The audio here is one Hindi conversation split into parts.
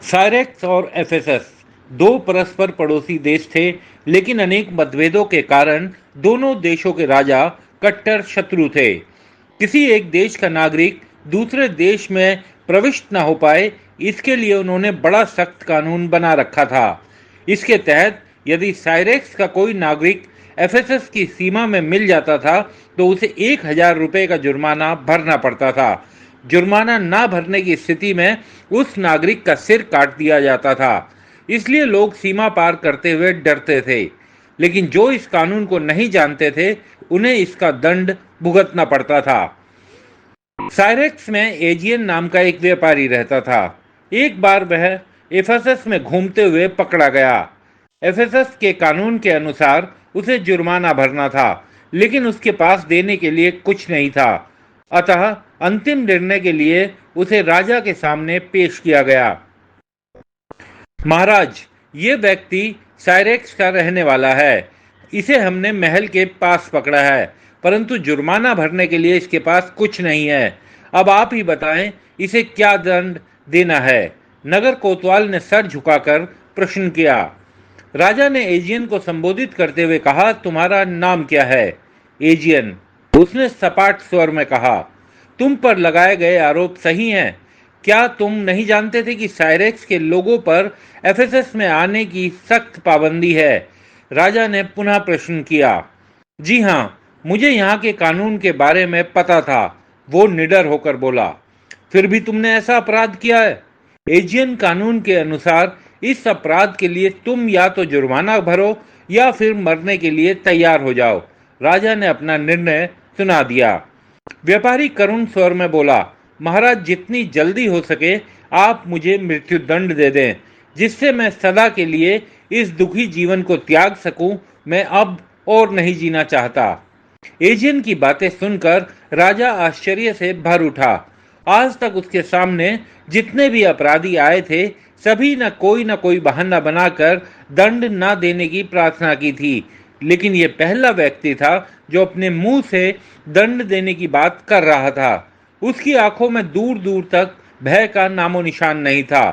साइरेक्स और एफेसस दो परस्पर पड़ोसी देश थे, लेकिन अनेक मतभेदों के कारण दोनों देशों के राजा कट्टर शत्रु थे। किसी एक देश का नागरिक दूसरे देश में प्रविष्ट न हो पाए, इसके लिए उन्होंने बड़ा सख्त कानून बना रखा था। इसके तहत यदि साइरेक्स का कोई नागरिक एफेसस की सीमा में मिल जाता था, तो उसे 1,000 रुपये का जुर्माना भरना पड़ता था। जुर्माना ना भरने की स्थिति में उस नागरिक का सिर काट दिया जाता था। इसलिए लोग सीमा पार करते हुए डरते थे, लेकिन जो इस कानून को नहीं जानते थे, उन्हें इसका दंड भुगतना पड़ता था। साइरेक्स में एजियन नाम का एक व्यापारी रहता था। एक बार वह एफेसस में घूमते हुए पकड़ा गया। एफेसस के कानून के अनुसार उसे जुर्माना भरना था, लेकिन उसके पास देने के लिए कुछ नहीं था। अतः अंतिम निर्णय के लिए उसे राजा के सामने पेश किया गया। महाराज, ये व्यक्ति साइरेक्स का रहने वाला है। इसे हमने महल के पास पकड़ा है, परंतु जुर्माना भरने के लिए इसके पास कुछ नहीं है। अब आप ही बताएं, इसे क्या दंड देना है? नगर कोतवाल ने सर झुकाकर प्रश्न किया। राजा ने एजियन को संबोधित करते हुए कहा, तुम्हारा नाम क्या है? एजियन, उसने सपाट स्वर में कहा। तुम पर लगाए गए आरोप सही हैं। क्या तुम नहीं जानते थे कि साइरेक्स के लोगों पर एफेसस में आने की सख्त पाबंदी है? राजा ने पुनः प्रश्न किया। जी हाँ, मुझे यहाँ के कानून के बारे में पता था, वो निडर होकर बोला। फिर भी तुमने ऐसा अपराध किया है? एजियन कानून के अनुसार इस अपराध के लिए तुम या तो जुर्माना भरो या फिर मरने के लिए तैयार हो जाओ। राजा ने अपना निर्णय सुना दिया। व्यापारी करुण स्वर में बोला, महाराज, जितनी जल्दी हो सके आप मुझे मृत्यु दंड दे दें, जिससे मैं सदा के लिए इस दुखी जीवन को त्याग सकूं। मैं अब और नहीं जीना चाहता। एजियन की बातें सुनकर राजा आश्चर्य से भर उठा। आज तक उसके सामने जितने भी अपराधी आए थे, सभी न कोई बहाना बनाकर दंड न देने की प्रार्थना की थी, लेकिन ये पहला व्यक्ति था जो अपने मुंह से दंड देने की बात कर रहा था। उसकी आंखों में दूर दूर तक भय का नामो निशान नहीं था।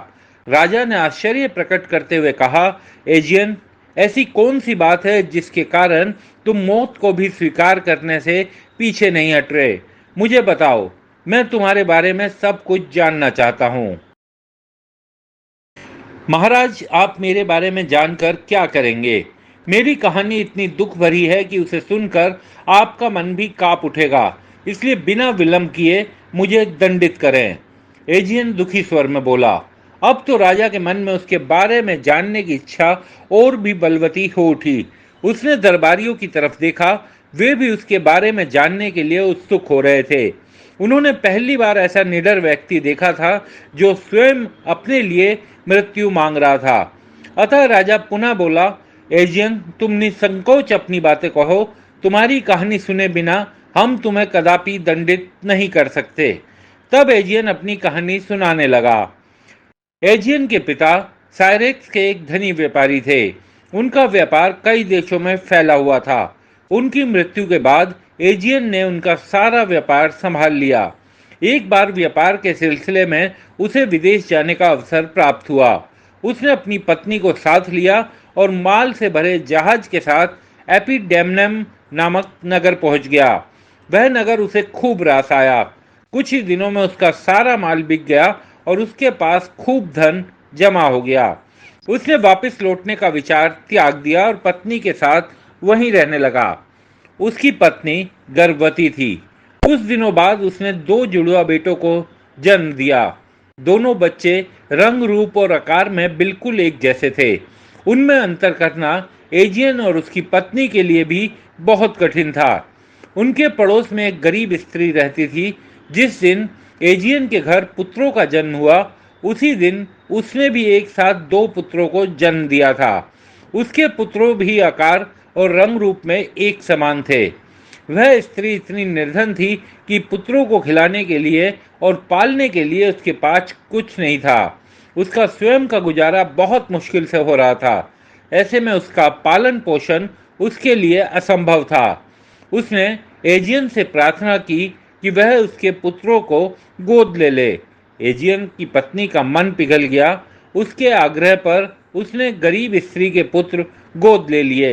राजा ने आश्चर्य प्रकट करते हुए कहा, एजियन, ऐसी कौन सी बात है जिसके कारण तुम मौत को भी स्वीकार करने से पीछे नहीं हट रहे? मुझे बताओ, मैं तुम्हारे बारे में सब कुछ जानना चाहता हूं। महाराज, आप मेरे बारे में जानकर क्या करेंगे? मेरी कहानी इतनी दुख भरी है कि उसे सुनकर आपका मन भी कांप उठेगा। इसलिए बिना विलंब किए मुझे दंडित करें। एजियन दुखी स्वर में बोला। अब तो राजा के मन में उसके बारे में जानने की इच्छा और भी बलवती हो उठी। उसने दरबारियों की तरफ देखा। वे भी उसके बारे में जानने के लिए उत्सुक हो रहे थे। उन्होंने पहली बार ऐसा निडर व्यक्ति देखा था जो स्वयं अपने लिए मृत्यु मांग रहा था। अतः राजा पुनः बोला, एजियन, तुम निसंकोच अपनी बातें कहो। तुम्हारी कहानी सुने बिना हम तुम्हें कदापि दंडित नहीं कर सकते। तब एजियन अपनी कहानी सुनाने लगा। एजियन के पिता साइरेक्स के एक धनी व्यापारी थे। उनका व्यापार कई देशों में फैला हुआ था। उनकी मृत्यु के बाद एजियन ने उनका सारा व्यापार संभाल लिया। एक बार व्यापार के सिलसिले में उसे विदेश जाने का अवसर प्राप्त हुआ। उसने अपनी पत्नी को साथ लिया और माल से भरे जहाज के साथ एपिडेमनम नामक नगर पहुंच गया। वह नगर उसे खूब रास आया। कुछ ही दिनों में उसका सारा माल बिक गया और उसके पास खूब धन जमा हो गया। उसने वापस लौटने का विचार त्याग दिया और पत्नी के साथ वहीं रहने लगा। उसकी पत्नी गर्भवती थी। कुछ दिनों बाद उसने 2 जुड़वा बेटों को जन्म दिया। दोनों बच्चे रंग, रूप और आकार में बिल्कुल एक जैसे थे। उनमें अंतर करना एजियन और उसकी पत्नी के लिए भी बहुत कठिन था। उनके पड़ोस में एक गरीब स्त्री रहती थी। जिस दिन एजियन के घर पुत्रों का जन्म हुआ, उसी दिन उसने भी एक साथ 2 पुत्रों को जन्म दिया था। उसके पुत्रों भी आकार और रंग रूप में एक समान थे। वह स्त्री इतनी निर्धन थी कि पुत्रों को खिलाने के लिए और पालने के लिए उसके पास कुछ नहीं था। उसका स्वयं का गुजारा बहुत मुश्किल से हो रहा था। ऐसे में उसका पालन पोषण उसके लिए असंभव था। उसने एजियन से प्रार्थना की कि वह उसके पुत्रों को गोद ले ले। एजियन की पत्नी का मन पिघल गया। उसके आग्रह पर उसने गरीब स्त्री के पुत्र गोद ले लिए।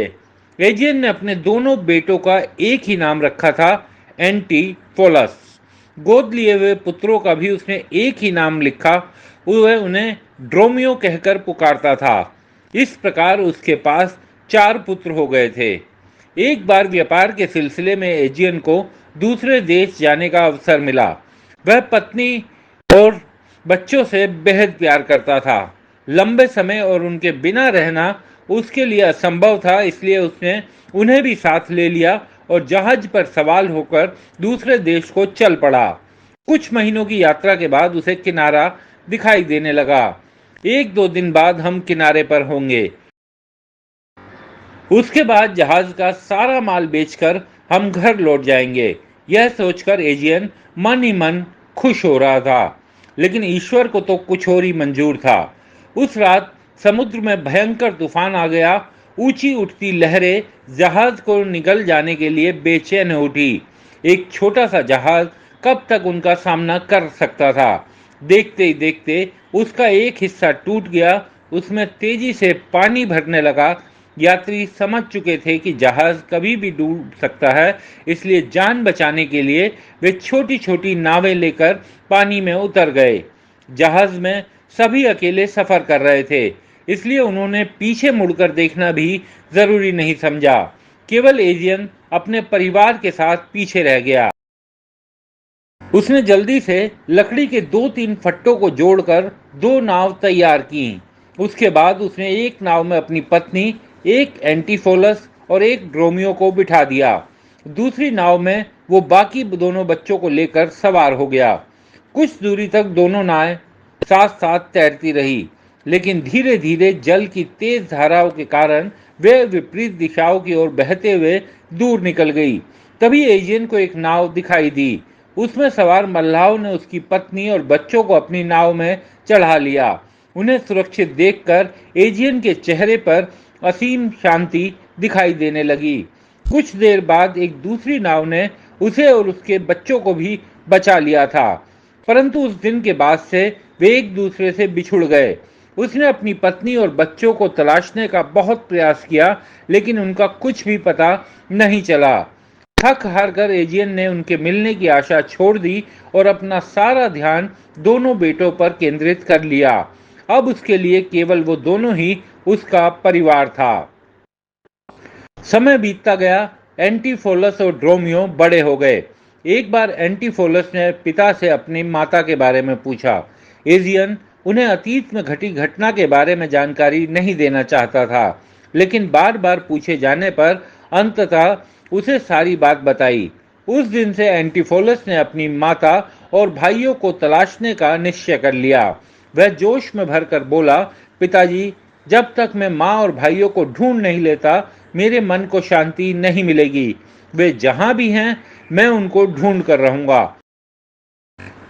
एजियन ने अपने दोनों बेटों का एक ही नाम रखा था, एंटीफोलस। गोद लिए हुए पुत्रों का भी उसने एक ही नाम लिखा, वह उन्हें ड्रोमियो कहकर पुकारता था। इस प्रकार उसके पास 4 पुत्र हो गए थे। एक बार व्यापार के सिलसिले में एजियन को दूसरे देश जाने का अवसर मिला। वह पत्नी और बच्चों से बेहद प्यार करता था। लंबे समय और उनके बिना रहना उसके लिए असंभव था, इसलिए उसने उन्हें भी साथ ले लिया और जहाज पर सवार होकर दूसरे देश को चल पड़ा। कुछ महीनों की यात्रा के बाद उसे किनारा दिखाई देने लगा। 1-2 दिन बाद हम किनारे पर होंगे। उसके बाद जहाज का सारा माल बेचकर हम घर लौट जाएंगे। यह सोचकर एजियन मन ही मन खुश हो रहा था, लेकिन ईश्वर को तो कुछ और ही मंजूर था। उस रात समुद्र में भयंकर तूफान आ गया। ऊंची उठती लहरें जहाज को निगल जाने के लिए बेचैन हो उठी। एक छोटा सा जहाज कब तक उनका सामना कर सकता था? देखते ही देखते उसका एक हिस्सा टूट गया, उसमें तेजी से पानी भरने लगा। यात्री समझ चुके थे कि जहाज कभी भी डूब सकता है, इसलिए जान बचाने के लिए वे छोटी छोटी नावें लेकर पानी में उतर गए। जहाज में सभी अकेले सफर कर रहे थे, इसलिए उन्होंने पीछे मुड़कर देखना भी जरूरी नहीं समझा। केवल एजियन अपने परिवार के साथ पीछे रह गया। उसने जल्दी से लकड़ी के 2-3 फट्टों को जोड़कर 2 नाव तैयार की। उसके बाद उसने एक नाव में अपनी पत्नी, एक एंटीफोलस और एक ड्रोमियो को बिठा दिया। दूसरी नाव में वो बाकी दोनों बच्चों को लेकर सवार हो गया। कुछ दूरी तक दोनों नावें साथ साथ तैरती रही, लेकिन धीरे धीरे जल की तेज धाराओं के कारण वे विपरीत दिशाओं की ओर बहते हुए दूर निकल गई। तभी एजियन को एक नाव दिखाई दी। उसमें सवार मल्लाहों ने उसकी पत्नी और बच्चों को अपनी नाव में चढ़ा लिया। उन्हें सुरक्षित देखकर एजियन के चेहरे पर असीम शांति दिखाई देने लगी। कुछ देर बाद एक दूसरी नाव ने उसे और उसके बच्चों को भी बचा लिया था, परंतु उस दिन के बाद से वे एक दूसरे से बिछुड़ गए। उसने अपनी पत्नी और बच्चों को तलाशने का बहुत प्रयास किया, लेकिन उनका कुछ भी पता नहीं चला। थक हार कर एजियन ने उनके मिलने की आशा छोड़ दी और अपना सारा ध्यान दोनों बेटों पर केंद्रित कर लिया। अब उसके लिए केवल वो दोनों ही उसका परिवार था। समय बीतता गया। एंटीफोलस और ड्रोमियो बड़े हो गए। एक बार एंटीफोलस ने पिता से अपनी माता के बारे में पूछा। एजियन उन्हें अतीत में घटी घटना के बारे में जानकारी नहीं देना चाहता था, लेकिन बार बार पूछे जाने पर अंततः उसे सारी बात बताई। उस दिन से एंटीफोलस ने अपनी माता और भाइयों को तलाशने का निश्चय कर लिया। वह जोश में भरकर बोला, पिताजी, जब तक मैं माँ और भाइयों को ढूंढ नहीं लेता, मेरे मन को शांति नहीं मिलेगी। वे जहां भी हैं, मैं उनको ढूंढ कर रहूंगा।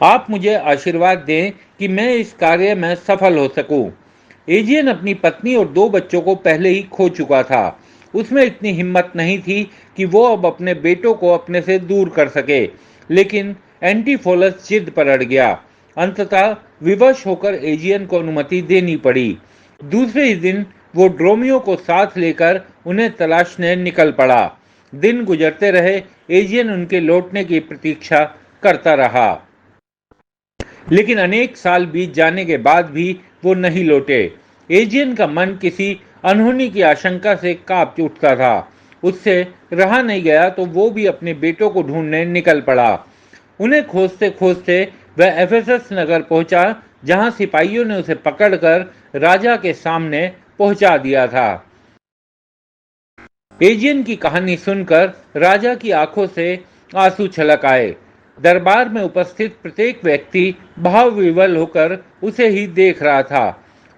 आप मुझे आशीर्वाद दें कि मैं इस कार्य में सफल हो सकूं। एजियन अपनी पत्नी और 2 बच्चों को पहले ही खो चुका था। उसमें इतनी हिम्मत नहीं थी कि वो अब अपने बेटों को अपने से दूर कर सके, लेकिन एंटीफोलस जिद पर अड़ गया। अंततः विवश होकर एजियन को अनुमति देनी पड़ी। दूसरे ही दिन वो ड्रोमियो को साथ लेकर उन्हें तलाशने निकल पड़ा। दिन गुजरते रहे, एजियन उनके लौटने की प्रतीक्षा करता रहा, लेकिन अनेक साल बीत जाने के बाद भी वो नहीं लौटे। एजियन का मन किसी अनहोनी की आशंका से कांप उठता था। उससे रहा नहीं गया तो वो भी अपने बेटों को ढूंढने निकल पड़ा। उन्हें खोजते खोजते वह एफेसस नगर पहुंचा, जहां सिपाहियों ने उसे पकड़कर राजा के सामने पहुंचा दिया था। एजियन की कहानी सुनकर राजा की आंखों से आंसू छलक आए। दरबार में उपस्थित प्रत्येक व्यक्ति भाव विवल होकर उसे ही देख रहा था।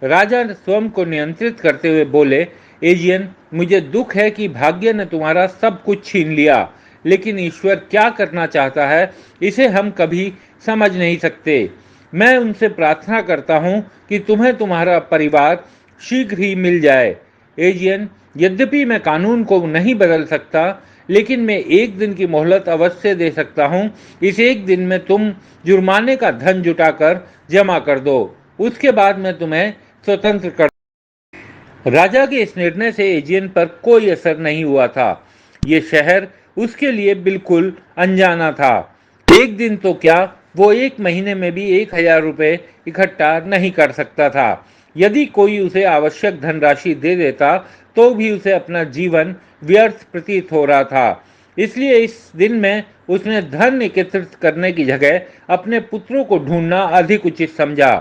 राजा स्वयं को नियंत्रित करते हुए बोले, एजियन, मुझे दुख है कि भाग्य ने तुम्हारा सब कुछ छीन लिया, लेकिन ईश्वर क्या करना चाहता है इसे हम कभी समझ नहीं सकते। मैं उनसे प्रार्थना करता हूं कि तुम्हें तुम्हारा परिवार शीघ्र ही मिल जाए। एजियन, यद्यपि मैं कानून को नहीं बदल सकता, लेकिन मैं एक दिन की मोहलत अवश्य दे सकता हूं। इस एक दिन में तुम जुर्माने का धन जुटाकर जमा कर दो। उसके बाद मैं तुम्हें स्वतंत्र कर। राजा के इस निर्णय से एजियन पर कोई असर नहीं हुआ था। ये शहर उसके लिए बिल्कुल अनजाना था। एक दिन तो क्या, वो एक महीने में भी 1,000 रुपये इकट्ठा नहीं कर सकता था। यदि कोई उसे आवश्यक धनराशि दे देता तो भी उसे अपना जीवन व्यर्थ प्रतीत हो रहा था। इसलिए इस दिन में उसने धन एकत्रित करने की जगह अपने पुत्रों को ढूंढना अधिक उचित समझा।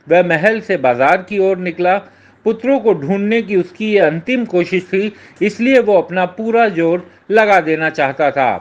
वह महल से बाजार की ओर निकला। पुत्रों को ढूंढने की उसकी ये अंतिम कोशिश थी, इसलिए वो अपना पूरा जोर लगा देना चाहता था।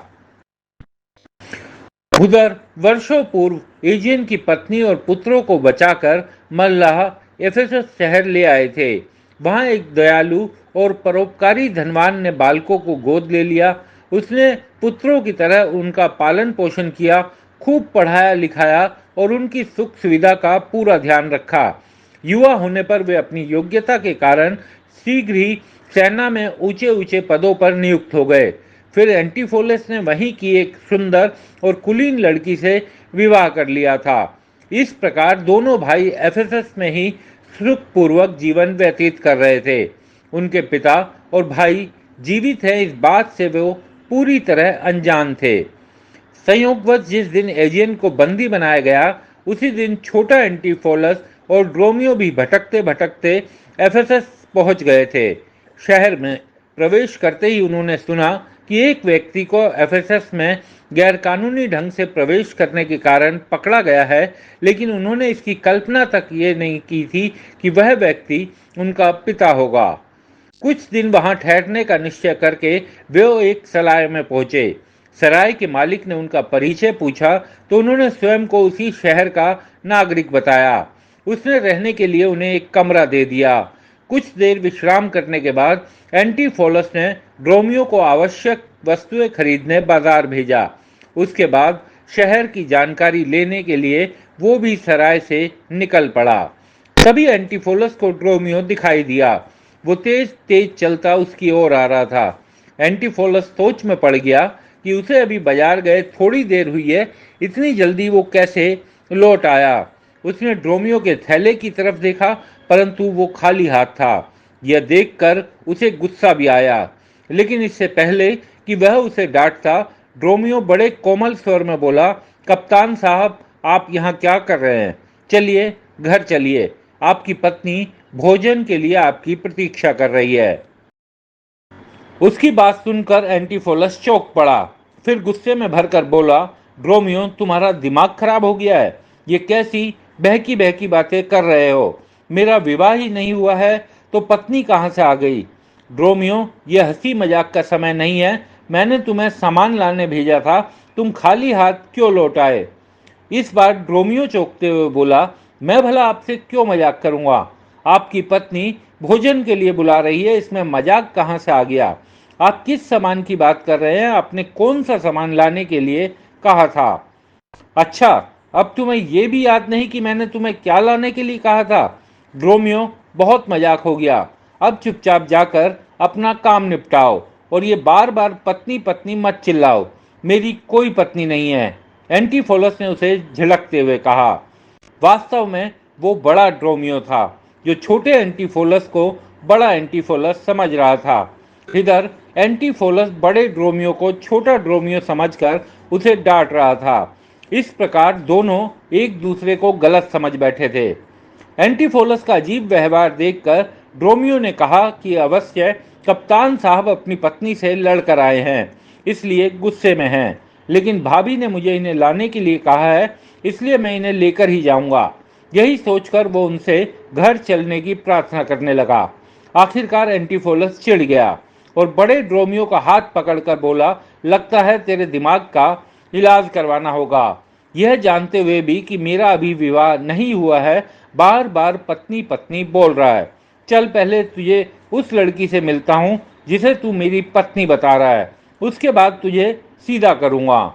उधर वर्षों पूर्व एजियन की पत्नी और पुत्रों को बचाकर मल्लाह एफेसस शहर ले आए थे। वहां एक दयालु और परोपकारी धनवान ने बालकों को गोद ले लिया। उसने पुत्रों की तरह उनका पालन पोषण किया, खूब पढ़ाया लिखाया और उनकी सुख सुविधा का पूरा ध्यान रखा। युवा होने पर वे अपनी योग्यता के कारण शीघ्र ही सेना में ऊंचे ऊंचे पदों पर नियुक्त हो गए। फिर एंटीफोलस ने वहीं की एक सुंदर और कुलीन लड़की से विवाह कर लिया था। इस प्रकार दोनों भाई एफेसस में ही सुखपूर्वक जीवन व्यतीत कर रहे थे। उनके पिता और भाई जीवित हैं, इस बात से वो पूरी तरह अनजान थे। संयोगवश जिस दिन एजियन को बंदी बनाया गया, उसी दिन छोटा एंटीफोलस और ड्रोमियो भी भटकते भटकते एफेसस पहुंच गए थे। शहर में प्रवेश करते ही उन्होंने सुना कि एक व्यक्ति को एफेसस में गैरकानूनी ढंग से प्रवेश करने के कारण पकड़ा गया है, लेकिन उन्होंने इसकी कल्पना तक ये नहीं की थी कि वह व्यक्ति उनका पिता होगा। कुछ दिन वहां ठहरने का निश्चय करके वे एक सराय में पहुंचे। सराय के मालिक ने उनका परिचय पूछा तो उन्होंने स्वयं को उसी शहर का नागरिक बताया। उसने रहने के लिए उन्हें एक कमरा दे दिया। कुछ देर विश्राम करने के बाद एंटीफोलस ने ड्रोमियो को आवश्यक वस्तुएं खरीदने बाजार भेजा। उसके बाद शहर की जानकारी लेने के लिए वो भी सराय से निकल पड़ा। तभी एंटीफोलस को ड्रोमियो दिखाई दिया। वो तेज तेज चलता उसकी ओर आ रहा था। एंटीफोलस सोच में पड़ गया कि उसे अभी बाजार गए थोड़ी देर हुई है, इतनी जल्दी वो कैसे लौट आया। उसने ड्रोमियो के थैले की तरफ देखा, परंतु वो खाली हाथ था। यह देखकर उसे गुस्सा भी आया, लेकिन इससे पहले कि वह उसे डांटता, ड्रोमियो बड़े कोमल स्वर में बोला, कप्तान साहब, आप यहाँ क्या कर रहे हैं? चलिए घर चलिए, आपकी पत्नी भोजन के लिए आपकी प्रतीक्षा कर रही है। उसकी बात सुनकर एंटीफोलस चौंक पड़ा। फिर गुस्से में भरकर बोला, ड्रोमियो, तुम्हारा दिमाग खराब हो गया है? ये कैसी बहकी बहकी बातें कर रहे हो? मेरा विवाह ही नहीं हुआ है तो पत्नी कहाँ से आ गई? ड्रोमियो, यह हंसी मजाक का समय नहीं है। मैंने तुम्हें सामान लाने भेजा था, तुम खाली हाथ क्यों लौट आए? इस बार ड्रोमियो चौंकते हुए बोला, मैं भला आपसे क्यों मजाक करूंगा? आपकी पत्नी भोजन के लिए बुला रही है, इसमें मजाक कहाँ से आ गया? आप किस सामान की बात कर रहे हैं? आपने कौन सा सामान लाने के लिए कहा था? अच्छा, अब तुम्हें यह भी याद नहीं कि मैंने तुम्हें क्या लाने के लिए कहा था? ड्रोमियो, बहुत मजाक हो गया। अब चुपचाप जाकर अपना काम निपटाओ और ये बार बार पत्नी पत्नी मत चिल्लाओ। मेरी कोई पत्नी नहीं है, एंटीफोलस ने उसे झिड़कते हुए कहा। वास्तव में वो बड़ा ड्रोमियो था, जो छोटे एंटीफोलस को बड़ा एंटीफोलस समझ रहा था। इधर एंटीफोलस बड़े ड्रोमियो को छोटा ड्रोमियो समझकर उसे डांट रहा था। इस प्रकार दोनों एक दूसरे को गलत समझ बैठे थे। एंटीफोलस का अजीब व्यवहार देखकर ड्रोमियो ने कहा कि अवश्य कप्तान साहब अपनी पत्नी से लड़कर आए हैं, इसलिए गुस्से में हैं। लेकिन भाभी ने मुझे इन्हें लाने के लिए कहा है, इसलिए मैं इन्हें लेकर ही जाऊंगा। यही सोचकर वो उनसे घर चलने की प्रार्थना करने लगा। आखिरकार एंटीफोलस चिढ़ गया और बड़े ड्रोमियो का हाथ पकड़कर बोला, लगता है तेरे दिमाग का इलाज करवाना होगा। यह जानते हुए भी कि मेरा अभी विवाह नहीं हुआ है, बार बार पत्नी पत्नी बोल रहा है। चल पहले तुझे उस लड़की से मिलता हूँ जिसे तू मेरी पत्नी बता रहा है, उसके बाद तुझे सीधा करूँगा।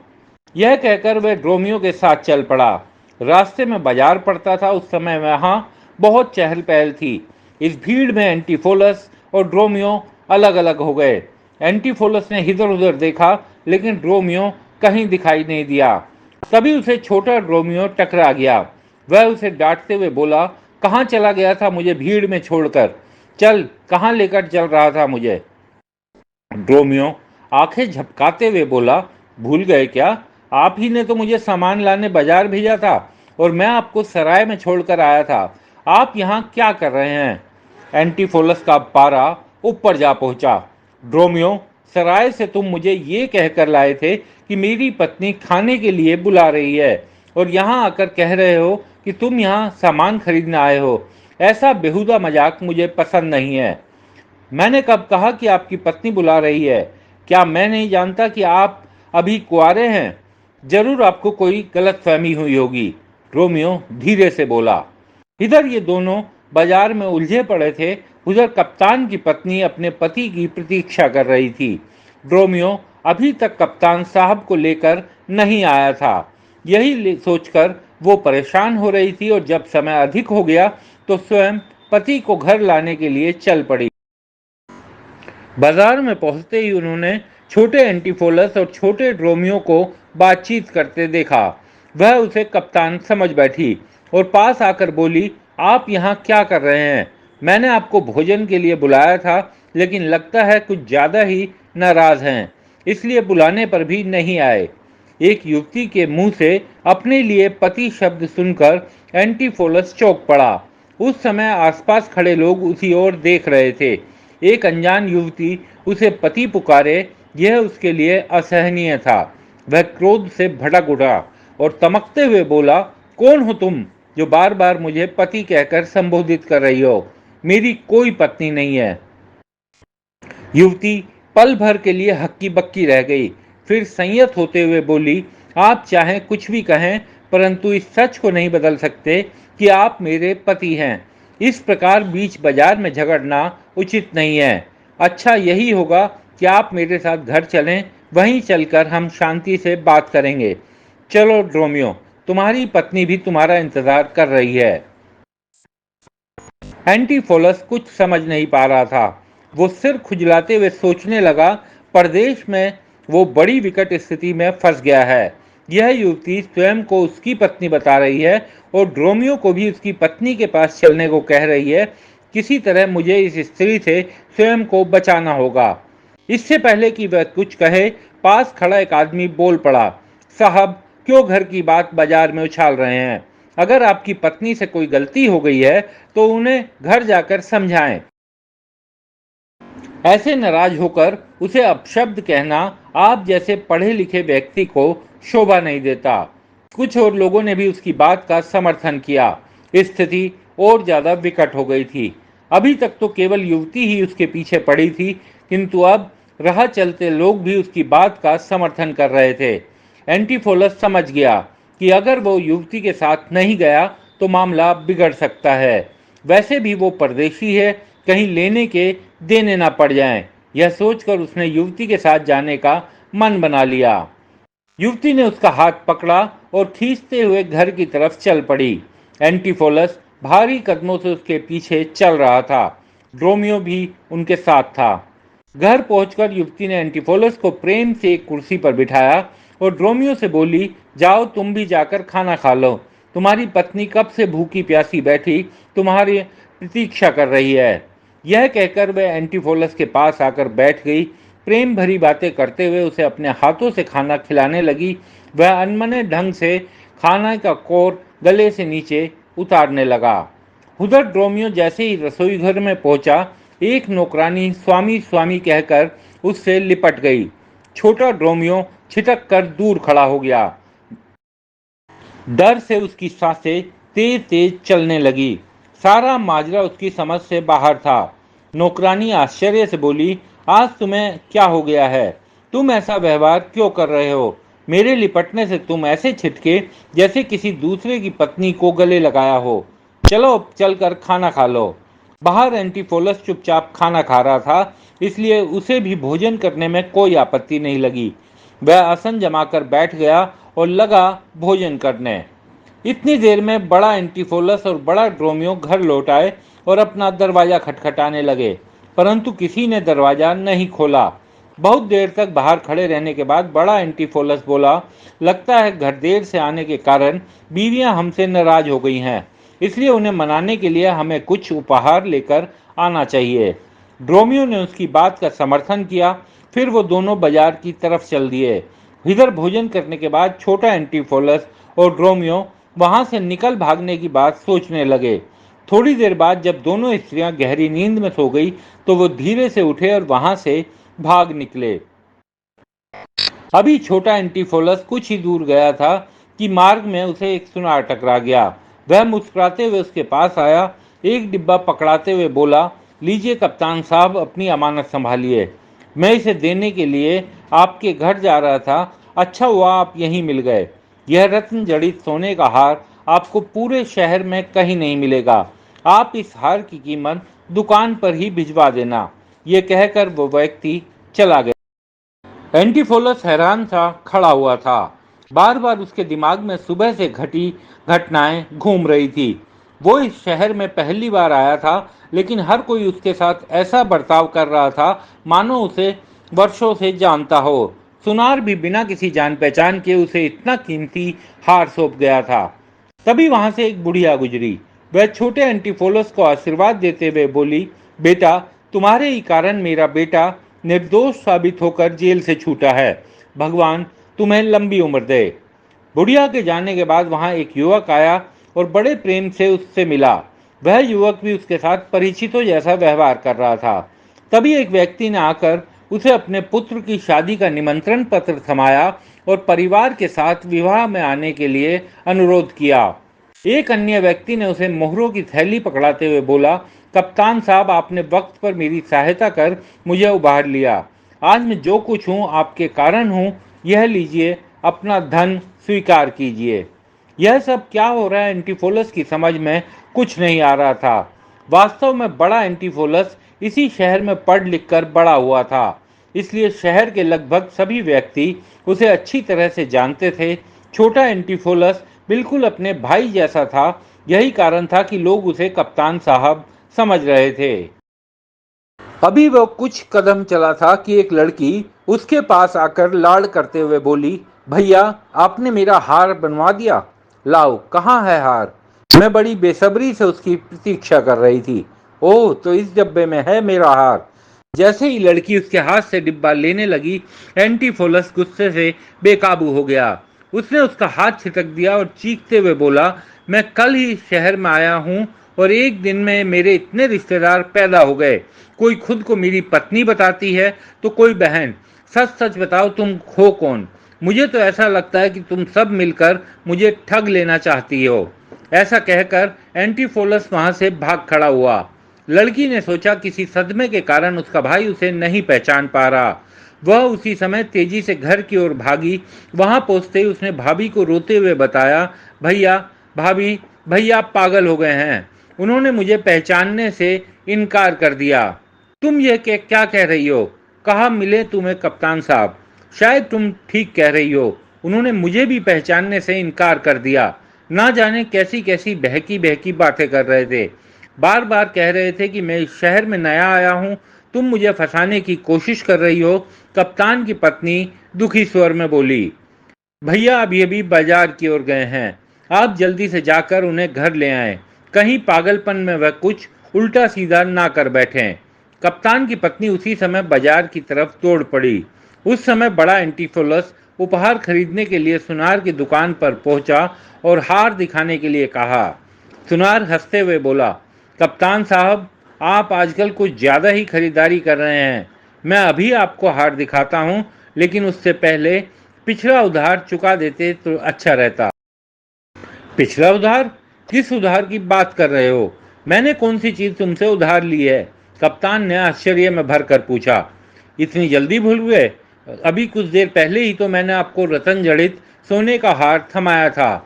यह कहकर वह ड्रोमियो के साथ चल पड़ा। रास्ते में बाजार पड़ता था। उस समय वहाँ बहुत चहल पहल थी। इस भीड़ में एंटीफोलस और ड्रोमियो अलग अलग हो गए। एंटीफोलस ने इधर उधर देखा, लेकिन ड्रोमियो कहीं दिखाई नहीं दिया। तभी उसे छोटा ड्रोमियो टकरा गया। वह उसे डांटते हुए बोला, कहाँ चला गया था मुझे भीड़ में छोड़कर? चल, कहाँ लेकर चल रहा था मुझे? ड्रोमियो आंखें झपकाते हुए बोला, भूल गए क्या? आप ही ने तो मुझे सामान लाने बाजार भेजा था और मैं आपको सराय में छोड़कर आया था। आप यहाँ क्या कर रहे हैं? एंटीफोलस का पारा ऊपर जा पहुंचा। ड्रोमियो, सराय से तुम मुझे ये कहकर लाए थे कि मेरी पत्नी खाने के लिए बुला रही है और यहाँ आकर कह रहे हो कि तुम यहाँ सामान खरीदने आए हो। ऐसा बेहुदा मजाक मुझे पसंद नहीं है। मैंने कब कहा कि आपकी पत्नी बुला रही है? क्या मैं नहीं जानता कि आप अभी कुंवारे हैं? जरूर आपको कोई गलतफहमी हुई होगी, रोमियो धीरे से बोला। इधर ये दोनों बाजार में उलझे पड़े थे। उधर कप्तान की पत्नी अपने पति की प्रतीक्षा कर रही थी। ड्रोमियो अभी तक कप्तान साहब को लेकर नहीं आया था। यही सोचकर वो परेशान हो रही थी और जब समय अधिक हो गया तो स्वयं पति को घर लाने के लिए चल पड़ी। बाजार में पहुंचते ही उन्होंने छोटे एंटीफोलस और छोटे ड्रोमियो को बातचीत करते देखा। वह उसे कप्तान समझ बैठी और पास आकर बोली, आप यहाँ क्या कर रहे हैं? मैंने आपको भोजन के लिए बुलाया था, लेकिन लगता है कुछ ज़्यादा ही नाराज़ हैं, इसलिए बुलाने पर भी नहीं आए। एक युवती के मुंह से अपने लिए पति शब्द सुनकर एंटीफोलस चौंक पड़ा। उस समय आसपास खड़े लोग उसी ओर देख रहे थे। एक अनजान युवती उसे पति पुकारे, यह उसके लिए असहनीय था। वह क्रोध से भड़क उठा और तमकते हुए बोला, कौन हो तुम जो बार बार मुझे पति कहकर संबोधित कर रही हो? मेरी कोई पत्नी नहीं है। युवती पल भर के लिए हक्की बक्की रह गई, फिर संयत होते हुए बोली, आप चाहे कुछ भी कहें, परंतु इस सच को नहीं बदल सकते कि आप मेरे पति हैं। इस प्रकार बीच बाजार में झगड़ना उचित नहीं है। अच्छा यही होगा कि आप मेरे साथ घर चलें, वहीं चलकर हम शांति से बात करेंगे। चलो ड्रोमियो, तुम्हारी पत्नी भी तुम्हारा इंतजार कर रही है। एंटीफोलस कुछ समझ नहीं पा रहा था। वो सिर खुजलाते हुए सोचने लगा, परदेश में वो बड़ी विकट स्थिति में फंस गया है। यह युवती स्वयं को उसकी पत्नी बता रही है और ड्रोमियो को भी उसकी पत्नी के पास चलने को कह रही है। किसी तरह मुझे इस स्त्री से स्वयं को बचाना होगा। इससे पहले कि वह कुछ कहे, पास खड़ा एक आदमी बोल पड़ा, साहब, क्यों घर की बात बाजार में उछाल रहे हैं? अगर आपकी पत्नी से कोई गलती हो गई है तो उन्हें घर जाकर समझाएं। ऐसे नाराज होकर उसे अपशब्द कहना आप जैसे पढ़े लिखे व्यक्ति को शोभा नहीं देता। कुछ और लोगों ने भी उसकी बात का समर्थन किया। स्थिति और ज्यादा विकट हो गई थी। अभी तक तो केवल युवती ही उसके पीछे पड़ी थी, किंतु अब राह चलते लोग भी उसकी बात का समर्थन कर रहे थे। एंटीफोलस समझ गया कि अगर वो युवती के साथ नहीं गया तो मामला बिगड़ सकता है। वैसे भी वो परदेशी है, कहीं लेने के देने ना पड़ जाएं। यह सोचकर उसने युवती के साथ जाने का मन बना लिया। युवती ने उसका हाथ पकड़ा और खींचते हुए घर की तरफ चल पड़ी। एंटीफोलस भारी कदमों से उसके पीछे चल रहा था। ड्रोमियो भी उनके साथ था। घर पहुंचकर युवती ने एंटीफोलस को प्रेम से एक कुर्सी पर बिठाया और ड्रोमियो से बोली, जाओ तुम भी जाकर खाना खा लो। तुम्हारी पत्नी कब से भूखी प्यासी बैठी तुम्हारी प्रतीक्षा कर रही है। यह कहकर वह एंटीफोलस के पास आकर बैठ गई। प्रेम भरी बातें करते हुए उसे अपने हाथों से खाना खिलाने लगी। वह अनमने ढंग से खाना का कोर गले से नीचे उतारने लगा। उधर ड्रोमियो जैसे ही रसोई घर में पहुंचा, एक नौकरानी स्वामी स्वामी कहकर उससे लिपट गई। छोटा ड्रोमियो छिटक कर दूर खड़ा हो गया। डर से उसकी सांसें तेज तेज चलने लगी। सारा माजरा उसकी समझ से बाहर था। नौकरानी आश्चर्य से बोली, आज तुम्हें क्या हो गया है? तुम ऐसा व्यवहार क्यों कर रहे हो? मेरे लिपटने से तुम ऐसे छिटके जैसे किसी दूसरे की पत्नी को गले लगाया हो। चलो चलकर खाना खा लो। बाहर एंटीफोलस चुपचाप खाना खा रहा था, इसलिए उसे भी भोजन करने में कोई आपत्ति नहीं लगी। वह आसन जमाकर बैठ गया और लगा भोजन करने। इतनी देर में बड़ा एंटीफोलस और बड़ा ड्रोमियो घर लौट आए और अपना दरवाजा खटखटाने लगे, परंतु किसी ने दरवाजा नहीं खोला। बहुत देर तक बाहर खड़े रहने के बाद बड़ा एंटीफोलस बोला, लगता है घर देर से आने के कारण बीवियां हमसे नाराज हो गई हैं। इसलिए उन्हें मनाने के लिए हमें कुछ उपहार लेकर आना चाहिए। ड्रोमियो ने उसकी बात का समर्थन किया। फिर वो दोनों बाजार की तरफ चल दिए। इधर भोजन करने के बाद छोटा एंटीफोलस और ड्रोमियो वहां से निकल भागने की बात सोचने लगे। थोड़ी देर बाद जब दोनों स्त्रियां गहरी नींद में सो गई तो वो धीरे से उठे और वहां से भाग निकले। अभी छोटा एंटीफोलस कुछ ही दूर गया था कि मार्ग में उसे एक सुनार टकरा गया। वह मुस्कुराते हुए उसके पास आया, एक डिब्बा पकड़ाते हुए बोला, लीजिए कप्तान साहब, अपनी अमानत संभालिए। मैं इसे देने के लिए आपके घर जा रहा था, अच्छा हुआ आप यहीं मिल गए। यह रत्न जड़ित सोने का हार आपको पूरे शहर में कहीं नहीं मिलेगा। आप इस हार की कीमत दुकान पर ही भिजवा देना। ये कहकर वो व्यक्ति चला गया। एंटीफोलस हैरान था, खड़ा हुआ था। बार बार उसके दिमाग में सुबह से घटी घटनाएं घूम रही थी। वो इस शहर में पहली बार आया था, लेकिन हर कोई उसके साथ ऐसा बर्ताव कर रहा था मानो उसे वर्षों से जानता हो। सुनार भी बिना किसी जान पहचान के उसे इतना कीमती हार सौंप गया था। तभी वहां से एक बुढ़िया गुजरी। वह छोटे एंटीफोलस को आशीर्वाद देते हुए बोली, बेटा, तुम्हारे ही कारण मेरा बेटा निर्दोष साबित होकर जेल से छूटा है। भगवान तुम्हें लंबी उम्र दे। बुढ़िया के जाने के बाद वहां एक युवक आया और बड़े प्रेम से उससे मिला। वह युवक भी उसके साथ परिचितों जैसा व्यवहार कर रहा था। तभी एक व्यक्ति ने आकर उसे अपने पुत्र की शादी का निमंत्रण पत्र थमाया और परिवार के साथ विवाह में आने के लिए अनुरोध किया। एक अन्य व्यक्ति ने उसे मोहरों की थैली पकड़ाते हुए बोला, कप्तान साहब, आपने वक्त पर मेरी सहायता कर मुझे उबार लिया। आज मैं जो कुछ हूँ आपके कारण हूँ। यह लीजिए, अपना धन स्वीकार कीजिए। यह सब क्या हो रहा है, एंटीफोलस की समझ में कुछ नहीं आ रहा था। वास्तव में बड़ा एंटीफोलस इसी शहर में पढ़ लिख कर बड़ा हुआ था, इसलिए शहर के लगभग सभी व्यक्ति उसे अच्छी तरह से जानते थे। छोटा एंटीफोलस बिल्कुल अपने भाई जैसा था। यही कारण था कि लोग उसे कप्तान साहब समझ रहे थे। अभी वह कुछ कदम चला था कि एक लड़की उसके पास आकर लाड़ करते हुए बोली, भैया, आपने मेरा हार बनवा दिया। लाओ, कहाँ है हार? मैं बड़ी बेसब्री से उसकी प्रतीक्षा कर रही थी। ओह, तो इस डिब्बे में है मेरा हार। जैसे ही लड़की उसके हाथ से डिब्बा लेने लगी, एंटीफोलस गुस्से से बेकाबू हो गया। उसने उसका हाथ छिटक दिया और चीखते हुए बोला, मैं कल ही शहर में आया हूँ और एक दिन में मेरे इतने रिश्तेदार पैदा हो गए। कोई खुद को मेरी पत्नी बताती है तो कोई बहन। सच सच बताओ, तुम हो कौन? मुझे तो ऐसा लगता है कि तुम सब मिलकर मुझे ठग लेना चाहती हो। ऐसा कहकर एंटीफोलस वहां से भाग खड़ा हुआ। लड़की ने सोचा किसी सदमे के कारण उसका भाई उसे नहीं पहचान पा रहा। वह उसी समय तेजी से घर की ओर भागी। वहां पहुंचते ही उसने भाभी को रोते हुए बताया, भैया, भाभी, भैया आप पागल हो गए हैं। उन्होंने मुझे पहचानने से इनकार कर दिया। तुम ये क्या कह रही हो? कहाँ मिले तुम्हें कप्तान साहब? शायद तुम ठीक कह रही हो। उन्होंने मुझे भी पहचानने से इनकार कर दिया। ना जाने कैसी कैसी बहकी बहकी बातें कर रहे थे। बार बार कह रहे थे कि मैं इस शहर में नया आया हूँ, तुम मुझे फंसाने की कोशिश कर रही हो। कप्तान की पत्नी दुखी स्वर में बोली, भैया अभी अभी बाजार की ओर गए हैं। आप जल्दी से जाकर उन्हें घर ले आएं। कहीं पागलपन में वह कुछ उल्टा सीधा ना कर बैठें। कप्तान की पत्नी उसी समय बाजार की तरफ दौड़ पड़ी। उस समय बड़ा एंटीफोलस उपहार खरीदने के लिए सुनार की दुकान पर पहुंचा और हार दिखाने के लिए कहा। सुनार हंसते हुए बोला, कप्तान साहब, आप आजकल कुछ ज़्यादा ही खरीदारी कर रहे हैं। मैं अभी आपको हार दिखाता हूँ, लेकिन उससे पहले पिछला उधार चुका देते तो अच्छा रहता। पिछला उधार? किस उधार की बात कर रहे हो? मैंने कौन सी चीज़ तुमसे उधार ली है? कप्तान ने आश्चर्य में भरकर पूछा। इतनी जल्दी भूल गए? अभी कुछ देर पहले ही तो मैंने आपको रतन जड़ित सोने का हार थमाया था।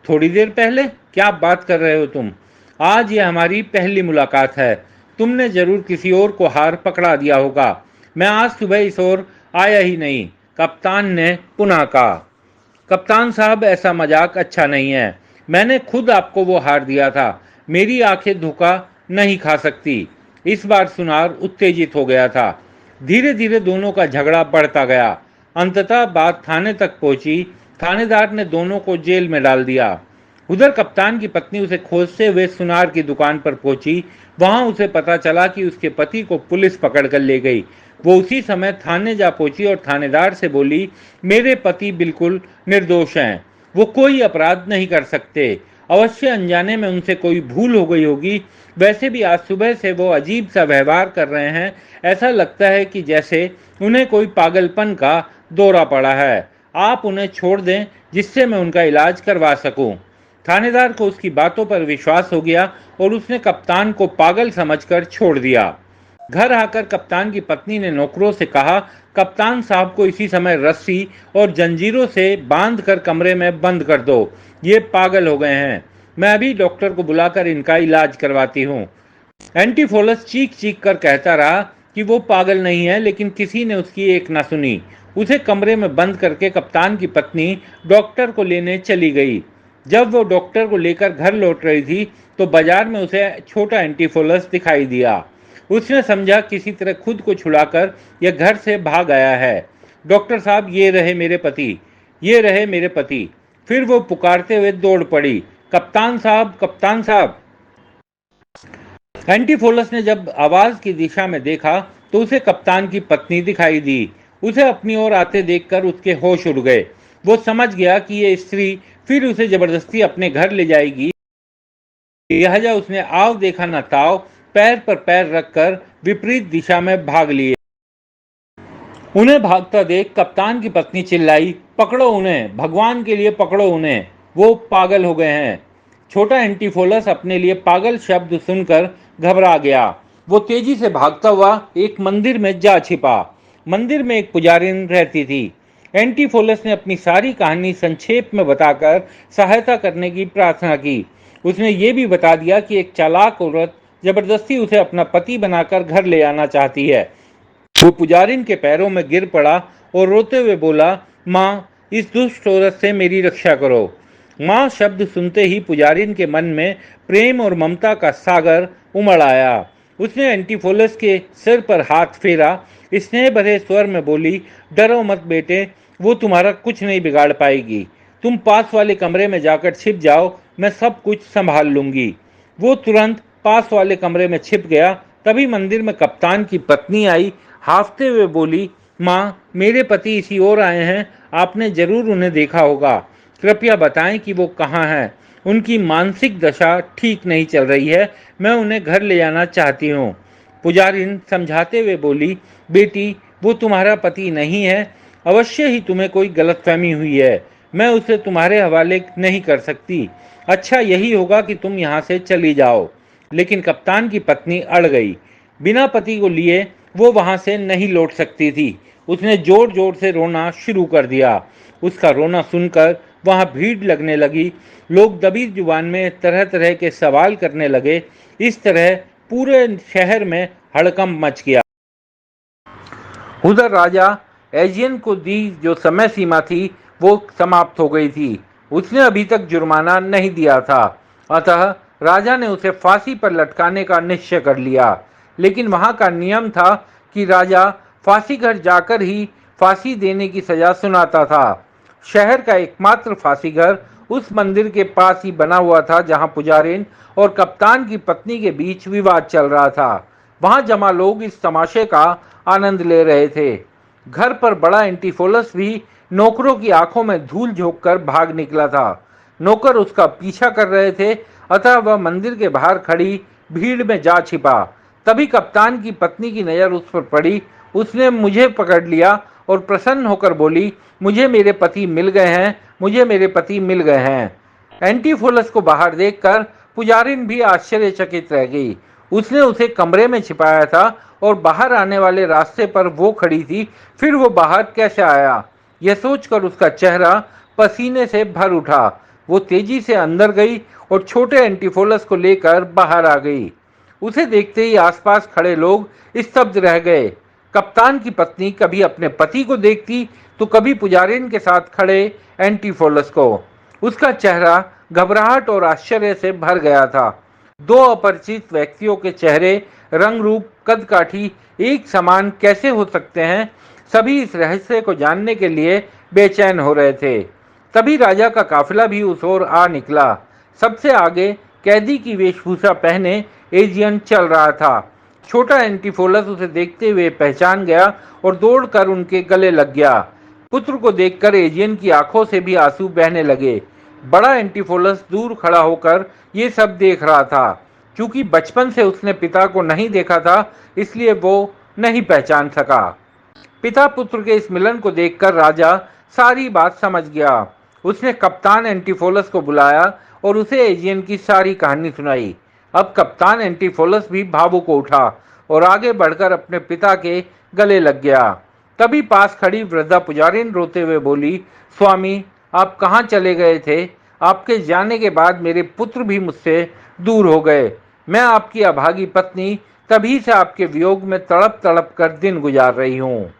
थोड़ी देर पहले? क्या बात कर रहे हो तुम? आज ये हमारी पहली मुलाकात है। तुमने जरूर किसी और को हार पकड़ा दिया होगा। मैं आज सुबह इस ओर आया ही नहीं, कप्तान ने पुनः कहा। कप्तान साहब, ऐसा मजाक अच्छा नहीं है। मैंने खुद आपको वो हार दिया था। मेरी आंखें धोखा नहीं खा सकती। इस बार सुनार उत्तेजित हो गया था। धीरे धीरे दोनों का झगड़ा बढ़ता गया। अंततः बात थाने तक पहुंची। थानेदार ने दोनों को जेल में डाल दिया। उधर कप्तान की पत्नी उसे खोजते हुए सुनार की दुकान पर पहुंची। वहां उसे पता चला कि उसके पति को पुलिस पकड़ कर ले गई। वो उसी समय थाने जा पहुंची और थानेदार से बोली, मेरे पति बिल्कुल निर्दोष हैं, वो कोई अपराध नहीं कर सकते। अवश्य अनजाने में उनसे कोई भूल हो गई होगी। वैसे भी आज सुबह से वो अजीब सा व्यवहार कर रहे हैं। ऐसा लगता है कि जैसे उन्हें कोई पागलपन का दौरा पड़ा है। आप उन्हें छोड़ दें जिससे मैं उनका इलाज करवा सकूं। थानेदार को उसकी बातों पर विश्वास हो गया और उसने कप्तान को पागल समझकर छोड़ दिया। घर आकर कप्तान की पत्नी ने नौकरों से कहा, कप्तान साहब को इसी समय रस्सी और जंजीरों से बांध कर कमरे में बंद कर दो, ये पागल हो गए हैं। मैं अभी डॉक्टर को बुलाकर इनका इलाज करवाती हूँ। एंटीफोलस चीख चीख कर कहता रहा कि वो पागल नहीं है, लेकिन किसी ने उसकी एक न सुनी। उसे कमरे में बंद करके कप्तान की पत्नी डॉक्टर को लेने चली गई। जब वो डॉक्टर को लेकर घर लौट रही थी तो बाजार में उसे छोटा एंटीफोलस दिखाई दिया। उसने समझा किसी तरह खुद को छुड़ाकर यह घर से भाग आया है। डॉक्टर साहब, ये रहे मेरे पति, ये रहे मेरे पति। फिर वो पुकारते हुए दौड़ पड़ी, कप्तान साहब, कप्तान साहब। एंटीफोलस ने जब आवाज की दिशा में देखा तो उसे कप्तान की पत्नी दिखाई दी। उसे अपनी ओर आते देखकर उसके होश उड़ गए। वो समझ गया कि ये स्त्री फिर उसे जबरदस्ती अपने घर ले जाएगी। लिहाजा उसने आव देखा न ताव, पैर पर पैर रखकर विपरीत दिशा में भाग लिए। उन्हें भागता देख कप्तान की पत्नी चिल्लाई, पकड़ो उन्हें, भगवान के लिए पकड़ो उन्हें, वो पागल हो गए हैं। छोटा एंटीफोलस अपने लिए पागल शब्द सुनकर घबरा गया। वो तेजी से भागता हुआ एक मंदिर में जा छिपा। मंदिर में एक पुजारिन रहती थी। एंटीफोलस ने अपनी सारी कहानी संक्षेप में बताकर सहायता करने की प्रार्थना की। उसने ये भी बता दिया कि एक चालाक औरत जबरदस्ती उसे अपना पति बनाकर घर ले आना चाहती है। वो पुजारिन के पैरों में गिर पड़ा और रोते हुए बोला, माँ, इस दुष्ट औरत से मेरी रक्षा करो। माँ शब्द सुनते ही पुजारिन के मन में प्रेम और ममता का सागर उमड़ आया। उसने एंटीफोलस के सिर पर हाथ फेरा, स्नेह भरे स्वर में बोली, डरो मत बेटे, वो तुम्हारा कुछ नहीं बिगाड़ पाएगी। तुम पास वाले कमरे में जाकर छिप जाओ, मैं सब कुछ संभाल लूंगी। वो तुरंत पास वाले कमरे में छिप गया। तभी मंदिर में कप्तान की पत्नी आई। हाफते हुए बोली, माँ, मेरे पति इसी ओर आए हैं, आपने जरूर उन्हें देखा होगा। कृपया बताएं कि वो कहाँ हैं। उनकी मानसिक दशा ठीक नहीं चल रही है, मैं उन्हें घर ले जाना चाहती हूँ। पुजारिन समझाते हुए बोली, बेटी, वो तुम्हारा पति नहीं है। अवश्य ही तुम्हें कोई गलतफहमी हुई है। मैं उसे तुम्हारे हवाले नहीं कर सकती। अच्छा यही होगा कि तुम यहाँ से चली जाओ। लेकिन कप्तान की पत्नी अड़ गई। बिना पति को लिए वो वहां से नहीं लौट सकती थी। उसने जोर जोर से रोना शुरू कर दिया। उसका रोना सुनकर वहां भीड़ लगने लगी। लोग दबी जुबान में तरह तरह के सवाल करने लगे। इस तरह पूरे शहर में हड़कंप मच गया। उधर राजा एजियन को दी जो समय सीमा थी वो समाप्त हो गई थी। उसने अभी तक जुर्माना नहीं दिया था, अतः राजा ने उसे फांसी पर लटकाने का निश्चय कर लिया। लेकिन वहां का नियम था कि राजा फांसी घर जाकर ही फांसी देने की सजा सुनाता था। शहर का एकमात्र फांसी घर उस मंदिर के पास ही बना हुआ था जहां पुजारिन और कप्तान की पत्नी के बीच विवाद चल रहा था। वहां जमा लोग इस तमाशे का आनंद ले रहे थे। घर पर बड़ा एंटीफोलस भी नौकरों की आंखों में धूल झोंककर भाग निकला था। नौकर उसका पीछा कर रहे थे, अतः वह मंदिर के बाहर खड़ी भीड़ में जा छिपा। तभी कप्तान की पत्नी की नजर उस पर पड़ी। उसने मुझे पकड़ लिया और प्रसन्न होकर बोली, मुझे मेरे पति मिल गए हैं, मुझे मेरे पति मिल गए हैं। एंटीफोलस को बाहर देखकर पुजारिन भी आश्चर्यचकित रह गई। उसने उसे कमरे में छिपाया था और बाहर आने वाले रास्ते पर वो खड़ी थी। फिर वो बाहर कैसे आया, यह सोचकर उसका चेहरा पसीने से भर उठा। वो तेजी से अंदर गई और छोटे एंटीफोलस को लेकर बाहर आ गई। उसे देखते ही आसपास खड़े लोग स्तब्ध रह गए। कप्तान की पत्नी कभी अपने पति को देखती तो कभी पुजारिन के साथ खड़े एंटीफोलस को। उसका चेहरा घबराहट और आश्चर्य से भर गया था। दो अपरिचित व्यक्तियों के चेहरे, रंग रूप, कद काठी एक समान कैसे हो सकते हैं? सभी इस रहस्य को जानने के लिए बेचैन हो रहे थे। तभी राजा का काफिला भी उस ओर आ निकला। सबसे आगे कैदी की वेशभूषा पहने एजियन चल रहा था। छोटा एंटीफोलस उसे देखते हुए पहचान गया और दौड़कर उनके गले लग गया। पुत्र को देखकर एजियन की आंखों से भी आंसू बहने लगे। बड़ा एंटीफोलस दूर खड़ा होकर ये सब देख रहा था। क्योंकि बचपन से उसने पिता को नहीं देखा था, इसलिए वो नहीं पहचान सका। पिता पुत्र के इस मिलन को देखकर राजा सारी बात समझ गया। उसने कप्तान एंटीफोलस को बुलाया और उसे एजियन की सारी कहानी सुनाई। अब कप्तान एंटीफोलस भी भावुक हो उठा और आगे बढ़कर अपने पिता के गले लग गया। तभी पास खड़ी वृद्धा पुजारिन रोते हुए बोली, स्वामी, आप कहाँ चले गए थे? आपके जाने के बाद मेरे पुत्र भी मुझसे दूर हो गए। मैं आपकी अभागी पत्नी तभी से आपके वियोग में तड़प तड़प कर दिन गुजार रही हूँ।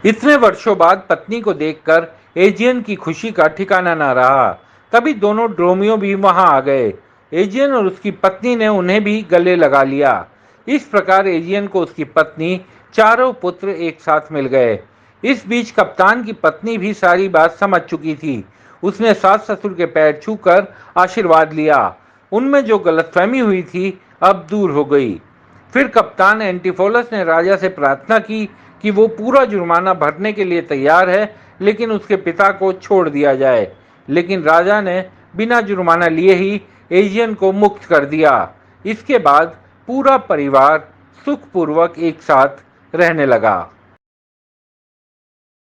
इतने वर्षों बाद पत्नी को देखकर एजियन की खुशी का ठिकाना न रहा। तभी दोनों ड्रोमियो भी वहां आ गए। एजियन और उसकी पत्नी ने उन्हें भी गले लगा लिया। इस प्रकार एजियन को उसकी पत्नी, चारों पुत्र एक साथ मिल गए। इस बीच कप्तान की पत्नी भी सारी बात समझ चुकी थी। उसने सास ससुर के पैर छूकर आशीर्वाद लिया। उनमें जो गलतफहमी हुई थी अब दूर हो गई। फिर कप्तान एंटीफोलस ने राजा से प्रार्थना की कि वो पूरा जुर्माना भरने के लिए तैयार है, लेकिन उसके पिता को छोड़ दिया जाए। लेकिन राजा ने बिना जुर्माना लिए ही एजियन को मुक्त कर दिया। इसके बाद पूरा परिवार सुखपूर्वक एक साथ रहने लगा।